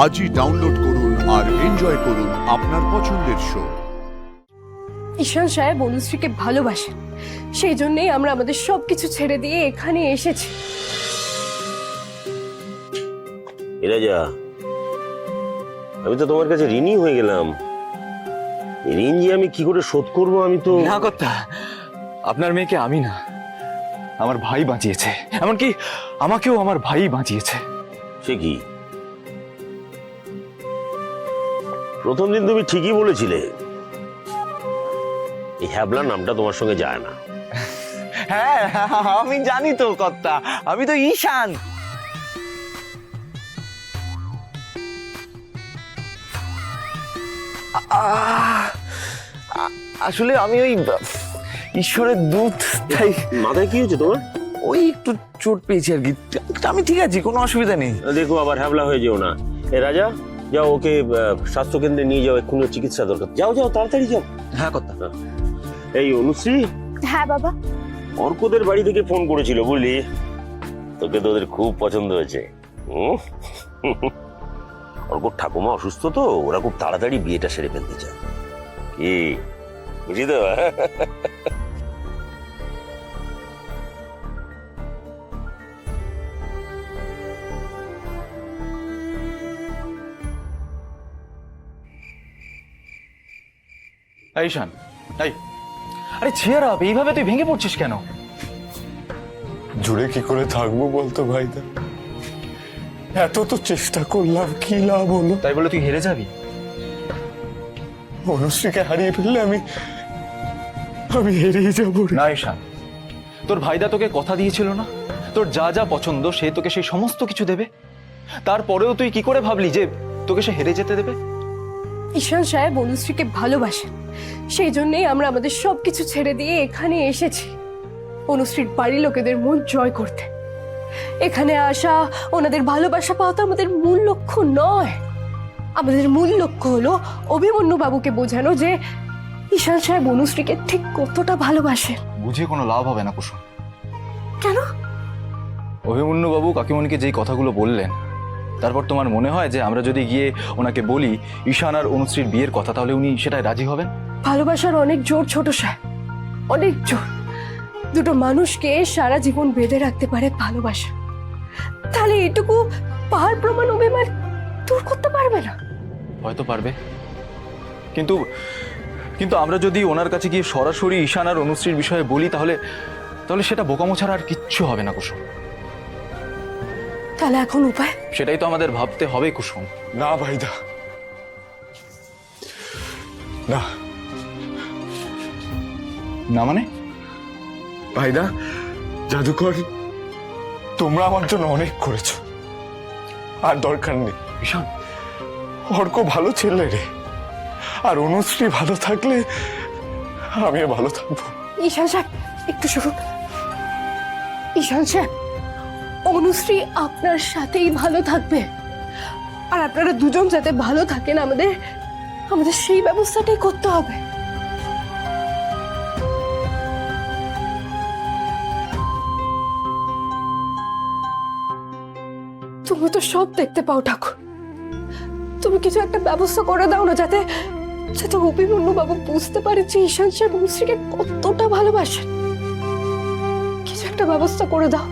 আজই ডাউনলোড করুন আর এনজয় করুন আপনার পছন্দের শো। ঈশান সাহেব অনুশ্রীকে ভালোবাসেন, সেই জন্যই আমরা আমাদের সবকিছু ছেড়ে দিয়ে এখানে এসেছি। এরা যা, আমি তো তোমার কাছে ঋণী হয়ে গেলাম। ঋণ যে আমি কি করে শোধ করবো আমি তো। না কর্তা, আপনার মেয়েকে আমি না, আমার ভাই বাঁচিয়েছে। এমনকি আমাকেও আমার ভাই বাঁচিয়েছে। সে কি? প্রথম দিন তুমি ঠিকই বলেছিলে, এই হ্যাবলা নামটা তোমার সঙ্গে যায় না। হ্যাঁ, আমি জানি তো কর্তা, আমি তো ঈশান। আসলে আমি ওই ঈশ্বরের দূত, তাই। মাথায় কি হয়েছে তোমার? ওই একটু চোট পেয়েছি আর কি। আমি ঠিক আছি, কোনো অসুবিধা নেই। দেখো আবার হ্যাবলা হয়ে যেও না। এ রাজা, যাও ওকে স্বাস্থ্য কেন্দ্রে নিয়ে যাও, এক্ষুনি চিকিৎসা দরকার। যাও যাও, তাড়াতাড়ি যাও। হ্যাঁ কর্তা। এই অনুশ্রী, হ্যাঁ বাবা। অর্কদের বাড়ি থেকে ফোন করেছিল, বুঝলি? তোকে তো ওদের খুব পছন্দ হয়েছে। অর্কর ঠাকুমা অসুস্থ তো, ওরা খুব তাড়াতাড়ি বিয়েটা সেরে ফেলতে চায়। কি বুঝি তো? এই ঈশান, এই, আরে চেয়ার আপ, এইভাবে তুই ভেঙে পড়ছিস কেন? জুড়ে কি করে থাকবো বলতো ভাইদা? এত তো চেষ্টা করলাম, কি লাভ হলো? তাই বলে তুই হেরে যাবি? অনুশ্রীকে হারিয়ে ফেললে আমি হেরিয়ে যাবো রে। না ঈশান, তোর ভাইদা তোকে কথা দিয়েছিল না, তোর যা যা পছন্দ সে তোকে সেই সমস্ত কিছু দেবে। তারপরেও তুই কি করে ভাবলি যে তোকে সে হেরে যেতে দেবে? ঈশান সাহেব অনুশ্রীকে ভালোবাসেন, সেই জন্যই আমরা আমাদের সবকিছু ছেড়ে দিয়ে এখানে এসেছি অনুশ্রীর বাড়ির লোকেদের মন জয় করতে। এখানে আসা, ওনাদের ভালোবাসা পাওয়া তো আমাদের মূল লক্ষ্য নয়। আমাদের মূল লক্ষ্য হলো অভিমন্যু বাবুকে বোঝানো যে ঈশান সাহেব অনুশ্রীকে ঠিক কতটা ভালোবাসেন। বুঝিয়ে কোনো লাভ হবে না কুসুম। কেন? অভিমন্যু বাবু কাকিমণিকে যেই কথাগুলো বললেন, তারপর তোমার মনে হয় যে আমরা যদি গিয়ে ওনাকে বলি ঈশান আর অনুশ্রীর বিয়ের কথা, তাহলে উনি সেটাই রাজি হবেন? ভালোবাসার অনেক জোর ছোট সাহেব, অনেক জোর। দুটো মানুষকে সারা জীবন বেঁধে রাখতে পারে ভালোবাসা। তাহলে এটুকু পাহাড় প্রমাণ অভিমান দূর করতে পারবে না? হয়তো পারবে, কিন্তু কিন্তু আমরা যদি ওনার কাছে গিয়ে সরাসরি ঈশান আর অনুশ্রীর বিষয়ে বলি, তাহলে সেটা বোকামো ছাড়া আর কিচ্ছু হবে না কুসুম। তাহলে এখন উপায়? সেটাই তো আমাদের ভাবতে হবে কুসুম। না ভাইদা, না। না মানে? ভাইদা, জাদুকর, তোমরা আমার জন্য অনেক করেছো, আর দরকার নেই। ঈশান, অর্ক ভালো ছেলে রে, আর অনুশ্রী ভালো থাকলে আমিও ভালো থাকবো। ঈশান সাহেব একটু শুনুন। ঈশান সাহেব, অনুশ্রী আপনার সাথেই ভালো থাকবে, আর আপনারা দুজন যাতে ভালো থাকেন আমাদের সেই ব্যবস্থাটাই করতে হবে। তুমি তো সব দেখতে পাও ঠাকুর, তুমি কিছু একটা ব্যবস্থা করে দাও না, যাতে অভিমন্যু বাবু বুঝতে পারে যে ঈশান সাহেব অনুশ্রীকে কতটা ভালোবাসেন। কিছু একটা ব্যবস্থা করে দাও।